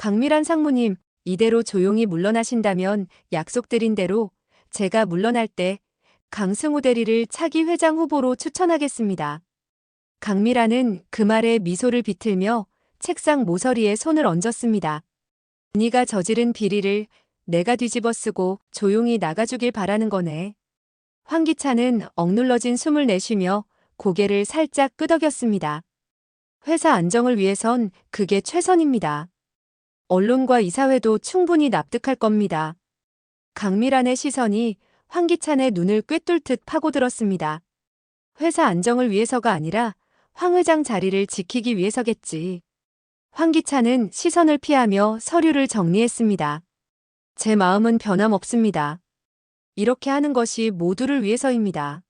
강미란 상무님, 이대로 조용히 물러나신다면 약속드린 대로 제가 물러날 때 강승우 대리를 차기 회장 후보로 추천하겠습니다. 강미란은 그 말에 미소를 비틀며 책상 모서리에 손을 얹었습니다. 네가 저지른 비리를 내가 뒤집어 쓰고 조용히 나가주길 바라는 거네. 황기찬은 억눌러진 숨을 내쉬며 고개를 살짝 끄덕였습니다. 회사 안정을 위해선 그게 최선입니다. 언론과 이사회도 충분히 납득할 겁니다. 강미란의 시선이 황기찬의 눈을 꿰뚫듯 파고들었습니다. 회사 안정을 위해서가 아니라 황 회장 자리를 지키기 위해서겠지. 황기찬은 시선을 피하며 서류를 정리했습니다. 제 마음은 변함없습니다. 이렇게 하는 것이 모두를 위해서입니다.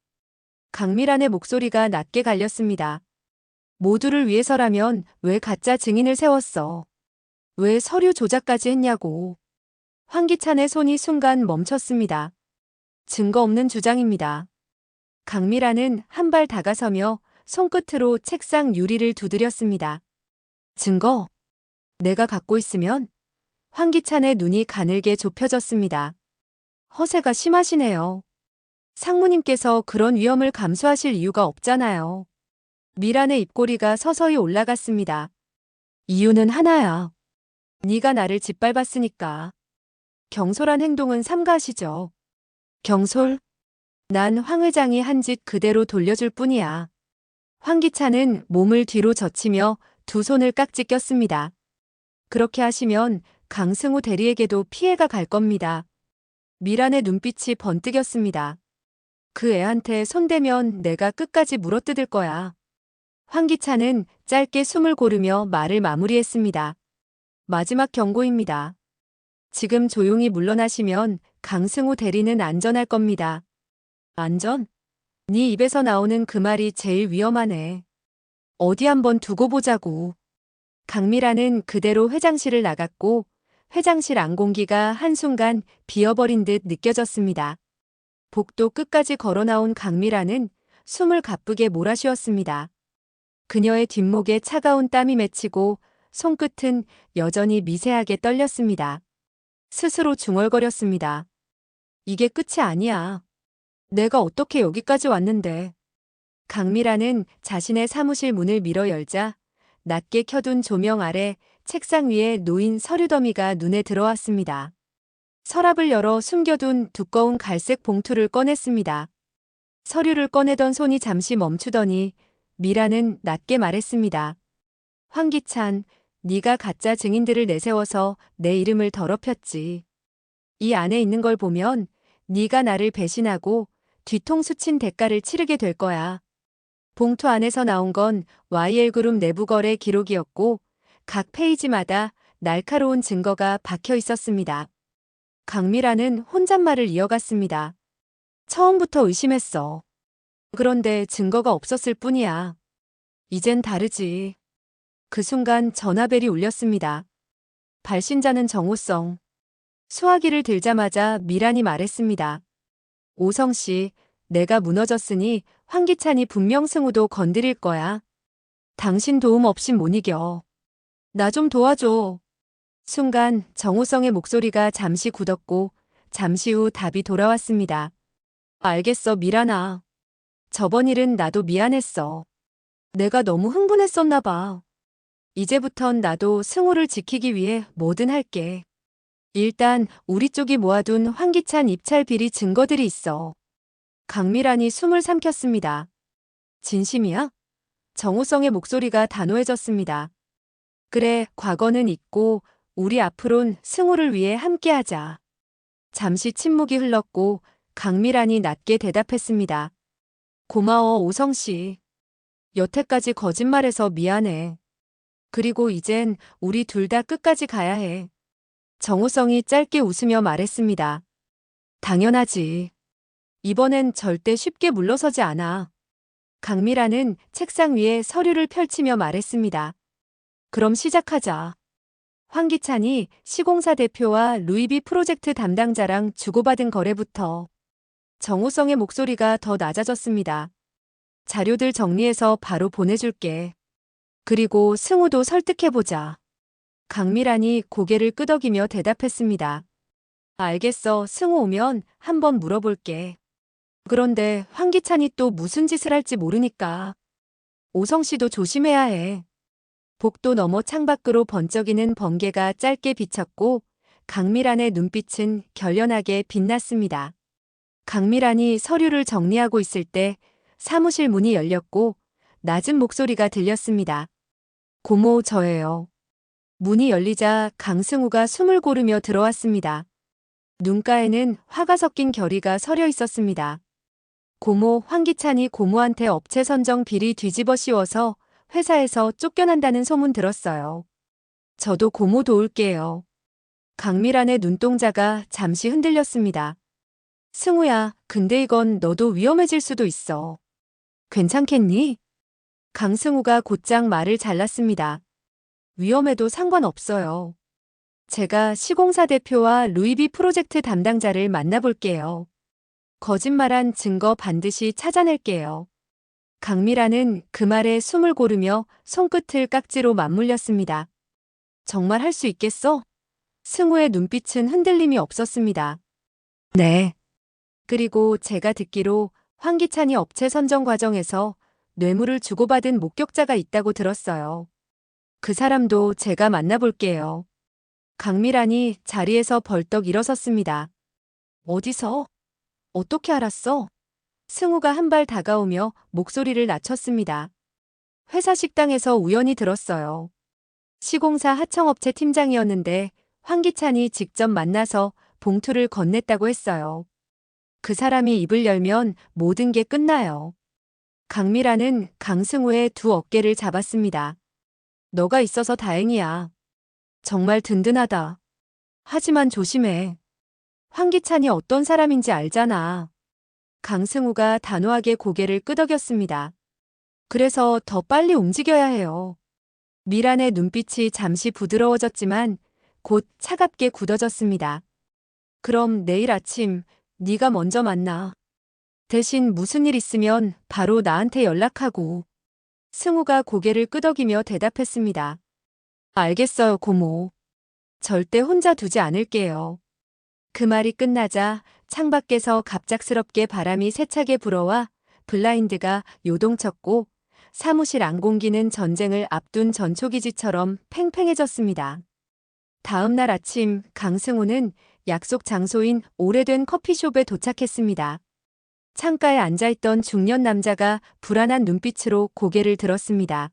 강미란의 목소리가 낮게 갈렸습니다. 모두를 위해서라면 왜 가짜 증인을 세웠어? 왜 서류 조작까지 했냐고. 황기찬의 손이 순간 멈췄습니다. 증거 없는 주장입니다. 강미란은 한 발 다가서며 손끝으로 책상 유리를 두드렸습니다. 증거? 내가 갖고 있으면? 황기찬의 눈이 가늘게 좁혀졌습니다. 허세가 심하시네요. 상무님께서 그런 위험을 감수하실 이유가 없잖아요. 미란의 입꼬리가 서서히 올라갔습니다. 이유는 하나야. 네가 나를 짓밟았으니까. 경솔한 행동은 삼가하시죠. 경솔? 난 황 회장이 한 짓 그대로 돌려줄 뿐이야. 황기찬은 몸을 뒤로 젖히며 두 손을 깍지 꼈습니다. 그렇게 하시면 강승우 대리에게도 피해가 갈 겁니다. 미란의 눈빛이 번뜩였습니다. 그 애한테 손대면 내가 끝까지 물어뜯을 거야. 황기찬은 짧게 숨을 고르며 말을 마무리했습니다. 마지막 경고입니다. 지금 조용히 물러나시면 강승우 대리는 안전할 겁니다. 안전? 네 입에서 나오는 그 말이 제일 위험하네. 어디 한번 두고 보자고. 강미란은 그대로 회장실을 나갔고 회장실 안공기가 한순간 비어버린 듯 느껴졌습니다. 복도 끝까지 걸어 나온 강미란은 숨을 가쁘게 몰아쉬었습니다. 그녀의 뒷목에 차가운 땀이 맺히고 손끝은 여전히 미세하게 떨렸습니다. 스스로 중얼거렸습니다. 이게 끝이 아니야. 내가 어떻게 여기까지 왔는데. 강미란은 자신의 사무실 문을 밀어 열자 낮게 켜둔 조명 아래 책상 위에 놓인 서류 더미가 눈에 들어왔습니다. 서랍을 열어 숨겨둔 두꺼운 갈색 봉투를 꺼냈습니다. 서류를 꺼내던 손이 잠시 멈추더니 미란은 낮게 말했습니다. 황기찬, 네가 가짜 증인들을 내세워서 내 이름을 더럽혔지. 이 안에 있는 걸 보면 네가 나를 배신하고 뒤통수 친 대가를 치르게 될 거야. 봉투 안에서 나온 건 YL그룹 내부 거래 기록이었고 각 페이지마다 날카로운 증거가 박혀 있었습니다. 강미란은 혼잣말을 이어갔습니다. 처음부터 의심했어. 그런데 증거가 없었을 뿐이야. 이젠 다르지. 그 순간 전화벨이 울렸습니다. 발신자는 정호성. 수화기를 들자마자 미란이 말했습니다. 오성 씨, 내가 무너졌으니 황기찬이 분명 승우도 건드릴 거야. 당신 도움 없인 못 이겨. 나 좀 도와줘. 순간 정호성의 목소리가 잠시 굳었고 잠시 후 답이 돌아왔습니다. 알겠어, 미란아. 저번 일은 나도 미안했어. 내가 너무 흥분했었나 봐. 이제부턴 나도 승우를 지키기 위해 뭐든 할게. 일단 우리 쪽이 모아둔 황기찬 입찰 비리 증거들이 있어. 강미란이 숨을 삼켰습니다. 진심이야? 정호성의 목소리가 단호해졌습니다. 그래, 과거는 잊고 우리 앞으론 승우를 위해 함께하자. 잠시 침묵이 흘렀고 강미란이 낮게 대답했습니다. 고마워, 오성씨. 여태까지 거짓말해서 미안해. 그리고 이젠 우리 둘 다 끝까지 가야 해. 정호성이 짧게 웃으며 말했습니다. 당연하지. 이번엔 절대 쉽게 물러서지 않아. 강미란은 책상 위에 서류를 펼치며 말했습니다. 그럼 시작하자. 황기찬이 시공사 대표와 루이비 프로젝트 담당자랑 주고받은 거래부터. 정호성의 목소리가 더 낮아졌습니다. 자료들 정리해서 바로 보내줄게. 그리고 승우도 설득해보자. 강미란이 고개를 끄덕이며 대답했습니다. 알겠어. 승우 오면 한번 물어볼게. 그런데 황기찬이 또 무슨 짓을 할지 모르니까. 오성 씨도 조심해야 해. 복도 너머 창밖으로 번쩍이는 번개가 짧게 비쳤고 강미란의 눈빛은 결연하게 빛났습니다. 강미란이 서류를 정리하고 있을 때 사무실 문이 열렸고 낮은 목소리가 들렸습니다. 고모, 저예요. 문이 열리자 강승우가 숨을 고르며 들어왔습니다. 눈가에는 화가 섞인 결의가 서려 있었습니다. 고모, 황기찬이 고모한테 업체 선정 비리 뒤집어 씌워서 회사에서 쫓겨난다는 소문 들었어요. 저도 고모 도울게요. 강미란의 눈동자가 잠시 흔들렸습니다. 승우야, 근데 이건 너도 위험해질 수도 있어. 괜찮겠니? 강승우가 곧장 말을 잘랐습니다. 위험해도 상관없어요. 제가 시공사 대표와 루이비 프로젝트 담당자를 만나볼게요. 거짓말한 증거 반드시 찾아낼게요. 강미란은 그 말에 숨을 고르며 손끝을 깍지로 맞물렸습니다. 정말 할 수 있겠어? 승우의 눈빛은 흔들림이 없었습니다. 네. 그리고 제가 듣기로 황기찬이 업체 선정 과정에서 뇌물을 주고받은 목격자가 있다고 들었어요. 그 사람도 제가 만나볼게요. 강미란이 자리에서 벌떡 일어섰습니다. 어디서? 어떻게 알았어? 승우가 한 발 다가오며 목소리를 낮췄습니다. 회사 식당에서 우연히 들었어요. 시공사 하청업체 팀장이었는데 황기찬이 직접 만나서 봉투를 건넸다고 했어요. 그 사람이 입을 열면 모든 게 끝나요. 강미란은 강승우의 두 어깨를 잡았습니다. 너가 있어서 다행이야. 정말 든든하다. 하지만 조심해. 황기찬이 어떤 사람인지 알잖아. 강승우가 단호하게 고개를 끄덕였습니다. 그래서 더 빨리 움직여야 해요. 미란의 눈빛이 잠시 부드러워졌지만 곧 차갑게 굳어졌습니다. 그럼 내일 아침 네가 먼저 만나. 대신 무슨 일 있으면 바로 나한테 연락하고. 승우가 고개를 끄덕이며 대답했습니다. 알겠어요, 고모. 절대 혼자 두지 않을게요. 그 말이 끝나자 창밖에서 갑작스럽게 바람이 세차게 불어와 블라인드가 요동쳤고 사무실 안공기는 전쟁을 앞둔 전초기지처럼 팽팽해졌습니다. 다음 날 아침 강승우는 약속 장소인 오래된 커피숍에 도착했습니다. 창가에 앉아있던 중년 남자가 불안한 눈빛으로 고개를 들었습니다.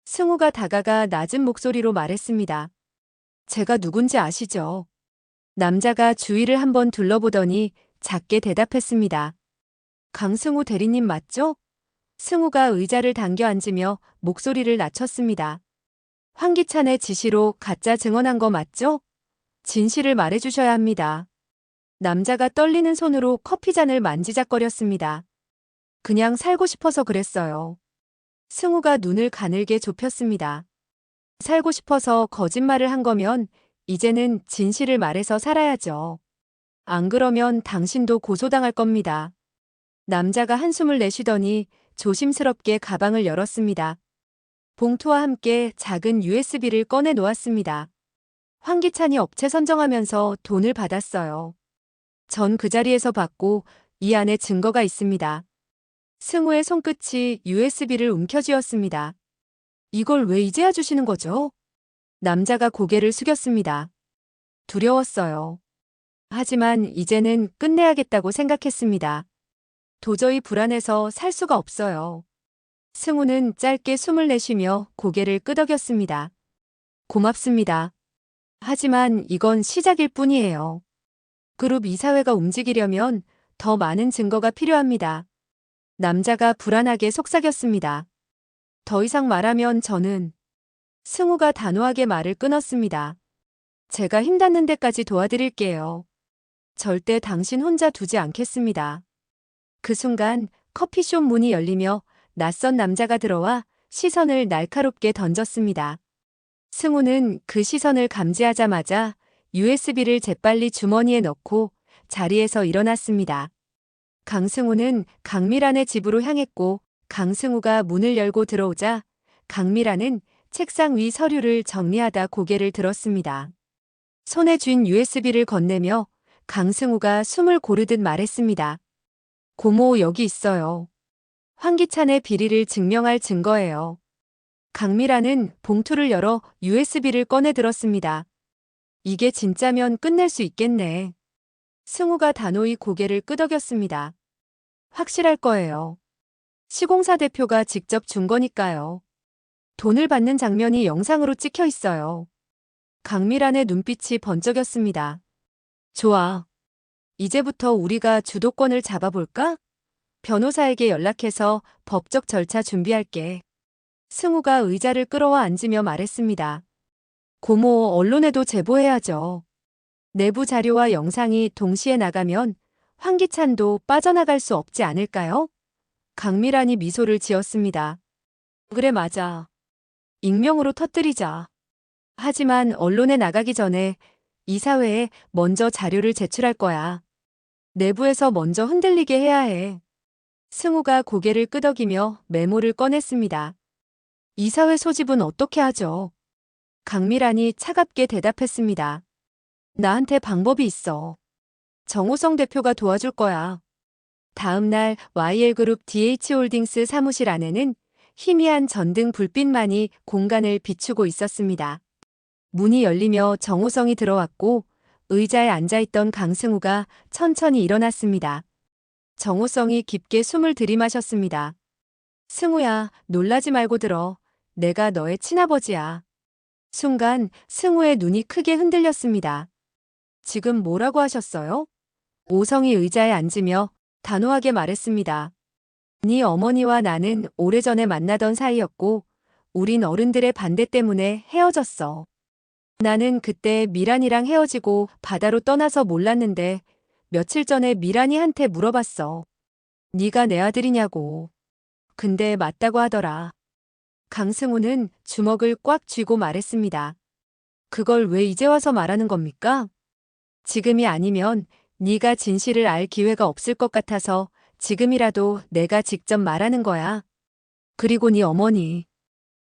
승우가 다가가 낮은 목소리로 말했습니다. 제가 누군지 아시죠? 남자가 주위를 한번 둘러보더니 작게 대답했습니다. 강승우 대리님 맞죠? 승우가 의자를 당겨 앉으며 목소리를 낮췄습니다. 황기찬의 지시로 가짜 증언한 거 맞죠? 진실을 말해주셔야 합니다. 남자가 떨리는 손으로 커피잔을 만지작거렸습니다. 그냥 살고 싶어서 그랬어요. 승우가 눈을 가늘게 좁혔습니다. 살고 싶어서 거짓말을 한 거면 이제는 진실을 말해서 살아야죠. 안 그러면 당신도 고소당할 겁니다. 남자가 한숨을 내쉬더니 조심스럽게 가방을 열었습니다. 봉투와 함께 작은 USB를 꺼내 놓았습니다. 황기찬이 업체 선정하면서 돈을 받았어요. 전 그 자리에서 받고 이 안에 증거가 있습니다. 승우의 손끝이 USB를 움켜쥐었습니다. 이걸 왜 이제야 주시는 거죠? 남자가 고개를 숙였습니다. 두려웠어요. 하지만 이제는 끝내야겠다고 생각했습니다. 도저히 불안해서 살 수가 없어요. 승우는 짧게 숨을 내쉬며 고개를 끄덕였습니다. 고맙습니다. 하지만 이건 시작일 뿐이에요. 그룹 이사회가 움직이려면 더 많은 증거가 필요합니다. 남자가 불안하게 속삭였습니다. 더 이상 말하면 저는... 승우가 단호하게 말을 끊었습니다. 제가 힘 닿는 데까지 도와드릴게요. 절대 당신 혼자 두지 않겠습니다. 그 순간 커피숍 문이 열리며 낯선 남자가 들어와 시선을 날카롭게 던졌습니다. 승우는 그 시선을 감지하자마자 USB를 재빨리 주머니에 넣고 자리에서 일어났습니다. 강승우는 강미란의 집으로 향했고 강승우가 문을 열고 들어오자 강미란은 책상 위 서류를 정리하다 고개를 들었습니다. 손에 쥔 USB를 건네며 강승우가 숨을 고르듯 말했습니다. 고모 여기 있어요. 황기찬의 비리를 증명할 증거예요. 강미라는 봉투를 열어 USB를 꺼내 들었습니다. 이게 진짜면 끝낼 수 있겠네. 승우가 단호히 고개를 끄덕였습니다. 확실할 거예요. 시공사 대표가 직접 준 거니까요. 돈을 받는 장면이 영상으로 찍혀 있어요. 강미란의 눈빛이 번쩍였습니다. 좋아. 이제부터 우리가 주도권을 잡아볼까? 변호사에게 연락해서 법적 절차 준비할게. 승우가 의자를 끌어와 앉으며 말했습니다. 고모, 언론에도 제보해야죠. 내부 자료와 영상이 동시에 나가면 황기찬도 빠져나갈 수 없지 않을까요? 강미란이 미소를 지었습니다. 그래 맞아. 익명으로 터뜨리자. 하지만 언론에 나가기 전에 이사회에 먼저 자료를 제출할 거야. 내부에서 먼저 흔들리게 해야 해. 승우가 고개를 끄덕이며 메모를 꺼냈습니다. 이사회 소집은 어떻게 하죠? 강미란이 차갑게 대답했습니다. 나한테 방법이 있어. 정호성 대표가 도와줄 거야. 다음 날 YL그룹 DH홀딩스 사무실 안에는 희미한 전등 불빛만이 공간을 비추고 있었습니다. 문이 열리며 정호성이 들어왔고 의자에 앉아있던 강승우가 천천히 일어났습니다. 정호성이 깊게 숨을 들이마셨습니다. 승우야, 놀라지 말고 들어. 내가 너의 친아버지야. 순간 승우의 눈이 크게 흔들렸습니다. 지금 뭐라고 하셨어요? 오성이 의자에 앉으며 단호하게 말했습니다. 네 어머니와 나는 오래전에 만나던 사이였고 우린 어른들의 반대 때문에 헤어졌어. 나는 그때 미란이랑 헤어지고 바다로 떠나서 몰랐는데 며칠 전에 미란이한테 물어봤어. 네가 내 아들이냐고. 근데 맞다고 하더라. 강승우는 주먹을 꽉 쥐고 말했습니다. 그걸 왜 이제 와서 말하는 겁니까? 지금이 아니면 네가 진실을 알 기회가 없을 것 같아서 지금이라도 내가 직접 말하는 거야. 그리고 네 어머니.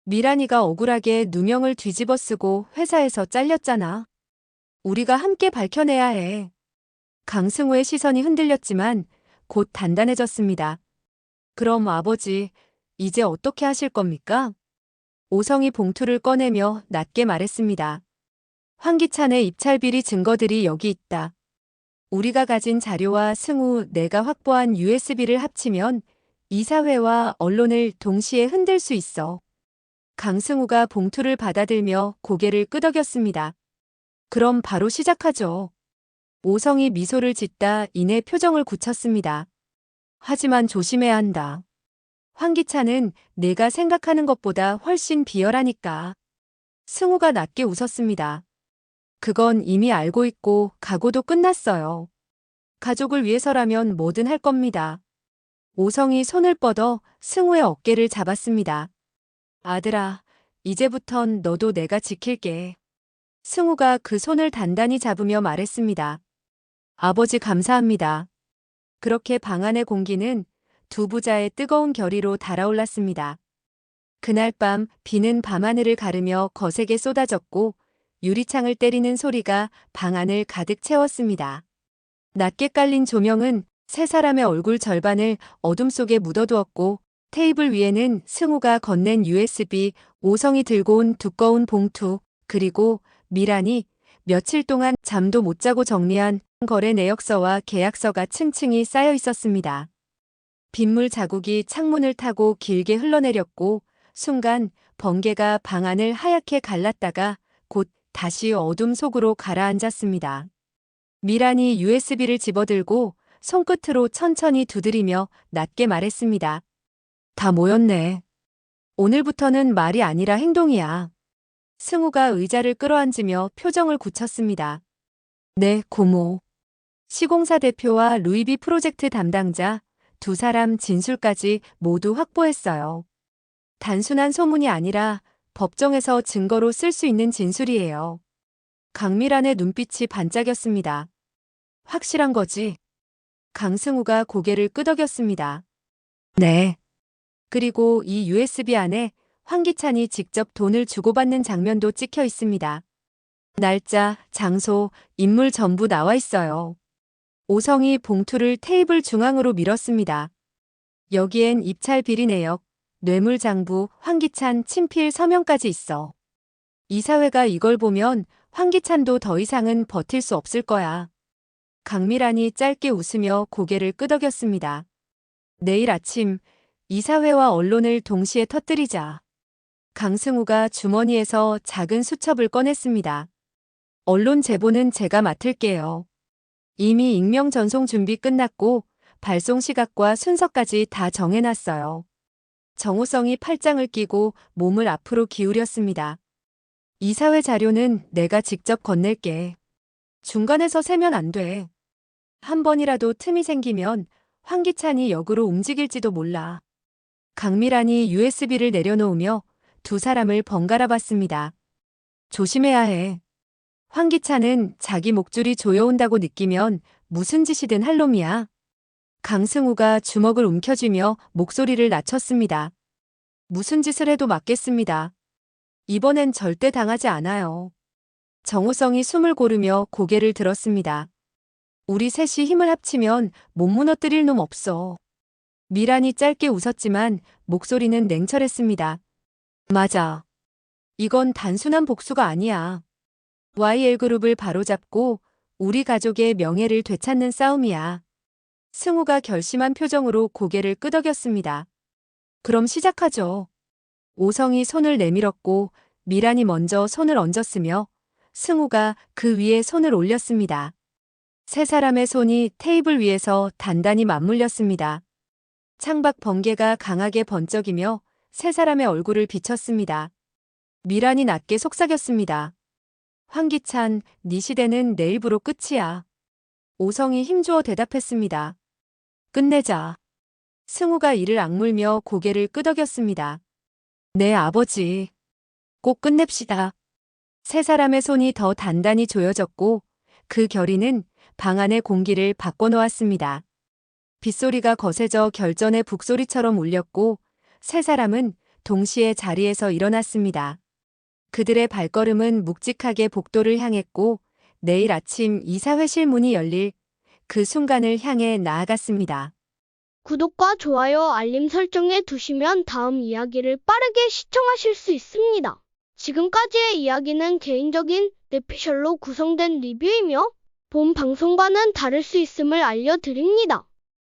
미란이가 억울하게 누명을 뒤집어 쓰고 회사에서 잘렸잖아. 우리가 함께 밝혀내야 해. 강승우의 시선이 흔들렸지만 곧 단단해졌습니다. 그럼 아버지, 이제 어떻게 하실 겁니까? 오성이 봉투를 꺼내며 낮게 말했습니다. 황기찬의 입찰비리 증거들이 여기 있다. 우리가 가진 자료와 승우 내가 확보한 USB를 합치면 이사회와 언론을 동시에 흔들 수 있어. 강승우가 봉투를 받아들며 고개를 끄덕였습니다. 그럼 바로 시작하죠. 오성이 미소를 짓다 이내 표정을 굳혔습니다. 하지만 조심해야 한다. 황기찬은 내가 생각하는 것보다 훨씬 비열하니까. 승우가 낮게 웃었습니다. 그건 이미 알고 있고 각오도 끝났어요. 가족을 위해서라면 뭐든 할 겁니다. 오성이 손을 뻗어 승우의 어깨를 잡았습니다. 아들아, 이제부턴 너도 내가 지킬게. 승우가 그 손을 단단히 잡으며 말했습니다. 아버지 감사합니다. 그렇게 방 안의 공기는 두 부자의 뜨거운 결의로 달아올랐습니다. 그날 밤 비는 밤하늘을 가르며 거세게 쏟아졌고 유리창을 때리는 소리가 방 안을 가득 채웠습니다. 낮게 깔린 조명은 세 사람의 얼굴 절반을 어둠 속에 묻어두었고 테이블 위에는 승우가 건넨 USB, 오성이 들고 온 두꺼운 봉투, 그리고 미란이 며칠 동안 잠도 못 자고 정리한 거래 내역서와 계약서가 층층이 쌓여 있었습니다. 빗물 자국이 창문을 타고 길게 흘러내렸고 순간 번개가 방 안을 하얗게 갈랐다가 곧 다시 어둠 속으로 가라앉았습니다. 미란이 USB를 집어들고 손끝으로 천천히 두드리며 낮게 말했습니다. 다 모였네. 오늘부터는 말이 아니라 행동이야. 승우가 의자를 끌어앉으며 표정을 굳혔습니다. 네, 고모. 시공사 대표와 루이비 프로젝트 담당자 두 사람 진술까지 모두 확보했어요. 단순한 소문이 아니라 법정에서 증거로 쓸 수 있는 진술이에요. 강미란의 눈빛이 반짝였습니다. 확실한 거지? 강승우가 고개를 끄덕였습니다. 네. 그리고 이 USB 안에 황기찬이 직접 돈을 주고받는 장면도 찍혀 있습니다. 날짜, 장소, 인물 전부 나와 있어요. 오성이 봉투를 테이블 중앙으로 밀었습니다. 여기엔 입찰 비리 내역, 뇌물장부, 황기찬 친필 서명까지 있어. 이사회가 이걸 보면 황기찬도 더 이상은 버틸 수 없을 거야. 강미란이 짧게 웃으며 고개를 끄덕였습니다. 내일 아침 이사회와 언론을 동시에 터뜨리자. 강승우가 주머니에서 작은 수첩을 꺼냈습니다. 언론 제보는 제가 맡을게요. 이미 익명 전송 준비 끝났고 발송 시각과 순서까지 다 정해놨어요. 정호성이 팔짱을 끼고 몸을 앞으로 기울였습니다. 이사회 자료는 내가 직접 건넬게. 중간에서 세면 안 돼. 한 번이라도 틈이 생기면 황기찬이 역으로 움직일지도 몰라. 강미란이 USB를 내려놓으며 두 사람을 번갈아 봤습니다. 조심해야 해. 황기찬은 자기 목줄이 조여온다고 느끼면 무슨 짓이든 할 놈이야. 강승우가 주먹을 움켜쥐며 목소리를 낮췄습니다. 무슨 짓을 해도 맞겠습니다. 이번엔 절대 당하지 않아요. 정호성이 숨을 고르며 고개를 들었습니다. 우리 셋이 힘을 합치면 못 무너뜨릴 놈 없어. 미란이 짧게 웃었지만 목소리는 냉철했습니다. 맞아. 이건 단순한 복수가 아니야. YL그룹을 바로잡고 우리 가족의 명예를 되찾는 싸움이야. 승우가 결심한 표정으로 고개를 끄덕였습니다. 그럼 시작하죠. 오성이 손을 내밀었고 미란이 먼저 손을 얹었으며 승우가 그 위에 손을 올렸습니다. 세 사람의 손이 테이블 위에서 단단히 맞물렸습니다. 창밖 번개가 강하게 번쩍이며 세 사람의 얼굴을 비쳤습니다. 미란이 낮게 속삭였습니다. 황기찬, 네 시대는 내일부로 끝이야. 오성이 힘주어 대답했습니다. 끝내자. 승우가 이를 악물며 고개를 끄덕였습니다. 네 아버지. 꼭 끝냅시다. 세 사람의 손이 더 단단히 조여졌고 그 결의는 방 안의 공기를 바꿔놓았습니다. 빗소리가 거세져 결전의 북소리처럼 울렸고 세 사람은 동시에 자리에서 일어났습니다. 그들의 발걸음은 묵직하게 복도를 향했고 내일 아침 이사회실 문이 열릴 그 순간을 향해 나아갔습니다. 구독과 좋아요, 알림 설정해 두시면 다음 이야기를 빠르게 시청하실 수 있습니다. 지금까지의 이야기는 개인적인 뇌피셜로 구성된 리뷰이며 본 방송과는 다를 수 있음을 알려드립니다.